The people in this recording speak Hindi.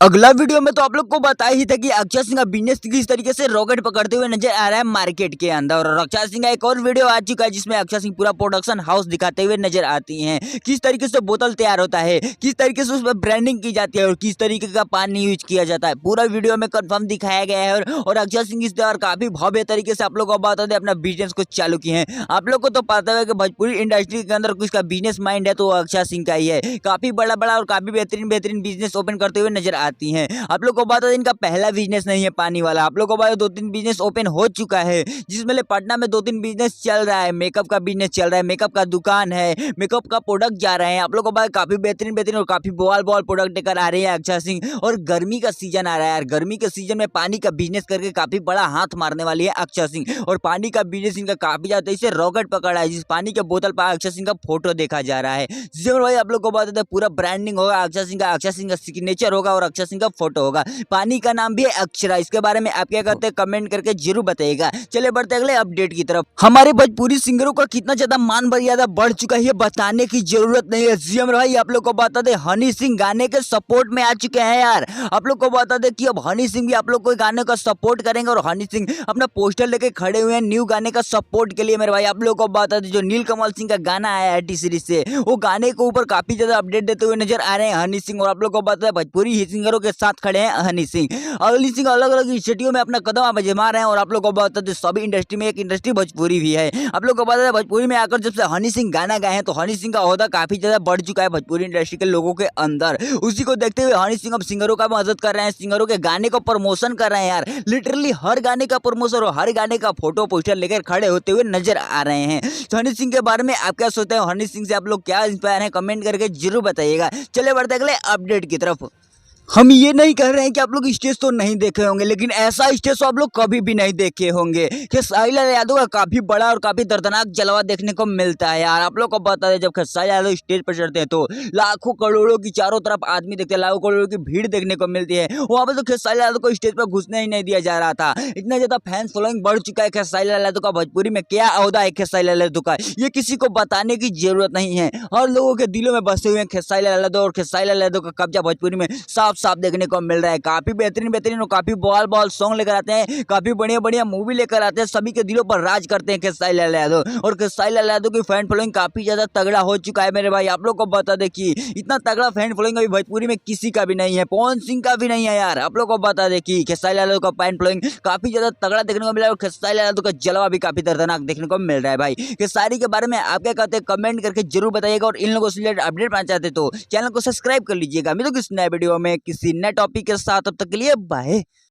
अगला वीडियो में तो आप लोग को बताया ही था कि अक्षय सिंह का बिजनेस किस तरीके से रॉकेट पकड़ते हुए नजर आ रहा है मार्केट के अंदर। और अक्षय सिंह का एक और वीडियो आ चुका है जिसमें अक्षय सिंह पूरा प्रोडक्शन हाउस दिखाते हुए नजर आती हैं। किस तरीके से बोतल तैयार होता है, किस तरीके से उसमें ब्रांडिंग की जाती है और किस तरीके का पानी यूज किया जाता है, पूरा वीडियो में कंफर्म दिखाया गया है। और अक्षय सिंह इस बार काफी भव्य तरीके से आप लोग को बता दें अपना बिजनेस को चालू किए हैं। आप लोग को तो पता है कि भोजपुरी इंडस्ट्री के अंदर किसका बिजनेस माइंड है तो अक्षय सिंह का ही है। काफी बड़ा बड़ा और काफी बेहतरीन बेहतरीन बिजनेस ओपन करते हुए नजर आती हैं। आप लोग को बता दें इनका पहला बिजनेस नहीं है पानी वाला। आप लोग को बता 2-3 बिजनेस ओपन हो चुका है, जिसमें पटना में 2-3 बिजनेस चल रहा है। मेकअप का बिजनेस चल रहा है, मेकअप का दुकान है, मेकअप का प्रोडक्ट जा रहे हैं। आप लोग को बता काफी बेहतरीन बेहतरीन और काफी बवाल बवाल प्रोडक्ट लेकर आ रहे हैं अक्षय सिंह। और गर्मी का सीजन आ रहा है यार, गर्मी के सीजन में पानी का बिजनेस करके काफी बड़ा हाथ मारने वाली है अक्षय सिंह। और पानी का बिजनेस इनका काफी ज्यादा इसे रॉकेट पकड़ा है, जिस पानी के बोतल पर अक्षय सिंह का फोटो देखा जा रहा है। जिसमें भाई आप लोग को बता दें पूरा ब्रांडिंग होगा अक्षय सिंह का सिग्नेचर होगा और अक्षय सिंह का फोटो होगा। पानी का नाम भी है अक्षरा। इसके बारे में आप क्या कहते हैं कमेंट करके जरूर बताइएगा। चलिए बढ़ते अगले अपडेट की तरफ। हमारे भोजपुरी सिंगरों का कितना ज्यादा मान मर्यादा बढ़ चुका है ये बताने की जरूरत नहीं है। जीएम भाई आप लोग को बता दे हनी सिंह गाने के सपोर्ट में आ चुके हैं यार। आप लोग को बता दे कि अब हनी सिंह भी आप लोग को गाने का सपोर्ट करेंगे और हनी सिंह अपना पोस्टर लेके खड़े हुए हैं न्यू गाने का सपोर्ट के लिए। मेरे भाई आप लोग को बता दे जो नीलकमल सिंह का गाना आया है टी सीरीज से, वो गाने के ऊपर काफी ज्यादा अपडेट देते हुए नजर आ रहे हैं हनी सिंह। और आप लोग को बता दें भोजपुरी सिंगरों के साथ खड़े हैं हनी सिंह। हनी सिंह अलग अलग स्टेडियो में अपना कदम आजमा रहे हैं। और आप लोग को बता दें सभी इंडस्ट्री में एक इंडस्ट्री भोजपुरी भी है। आप लोग को बता दें भोजपुरी में आकर जब से हनी सिंह गाना गाए हैं तो हनी सिंह का ओहदा काफी ज्यादा बढ़ चुका है भोजपुरी इंडस्ट्री के लोगों के अंदर। उसी को देखते हुए हनी सिंह अब सिंगरों का मदद कर रहे हैं, सिंगरों के गाने को प्रमोशन कर रहे हैं यार। लिटरली हर गाने का प्रमोशन और हर गाने का फोटो पोस्टर लेकर खड़े होते हुए नजर आ रहे हैं। तो हनी सिंह के बारे में आप क्या सोचते हैं, हनी सिंह से आप लोग क्या इंस्पायर हैं, कमेंट करके जरूर बताइएगा। चलिए बढ़ते अगले अपडेट की तरफ। हम ये नहीं कह रहे हैं कि आप लोग स्टेज तो नहीं देखे होंगे, लेकिन ऐसा स्टेज तो आप लोग कभी भी नहीं देखे होंगे कि साहिल यादव का काफी बड़ा और काफी दर्दनाक जलवा देखने को मिलता है यार। आप लोग को बता दें जब साहिल यादव स्टेज पर चढ़ते हैं तो लाखों करोड़ों की चारों तरफ आदमी देखते हैं, लाखों करोड़ों की भीड़ देखने को मिलती है। वहां पर तो साहिल यादव को स्टेज पर घुसने ही नहीं दिया जा रहा था। इतना ज्यादा फैंस फॉलोइंग बढ़ चुका है साहिल यादव का। भोजपुरी में क्या औहदा है साहिल यादव का ये किसी को बताने की जरूरत नहीं है। हर लोगों के दिलों में बसे हुए हैं साहिल यादव। और साहिल यादव का कब्जा भोजपुरी में साफ साफ देखने को मिल रहा है। काफी बेहतरीन बेहतरीन और काफी बॉल बॉल सॉन्ग लेकर आते हैं, काफी बढ़िया बढ़िया मूवी लेकर आते हैं, सभी के दिलों पर राज करते हैं साहिल यादव। और साहिल यादव की फैन फॉलोइंग काफी ज्यादा तगड़ा हो चुका है मेरे भाई। आप लोग को बता दें कि इतना तगड़ा फैन फॉलोइंग अभी भोजपुरी में किसी का भी नहीं है, पवन सिंह का भी नहीं है यार। आप लोग को बता दें कि साहिल यादव का फैन फॉलोइंग काफी ज्यादा तगड़ा देखने को मिला है और साहिल यादव का जलवा भी काफी दर्दनाक देखने को मिल रहा है भाई। खेसारी के बारे में आप क्या कहते हैं कमेंट करके जरूर बताइएगा। और इन लोगों से रिलेटेड अपडेट पाना चाहते तो चैनल को सब्सक्राइब कर लीजिएगा। मिलो किसी नए वीडियो में किसी नए टॉपिक के साथ, तब तक के लिए बाय।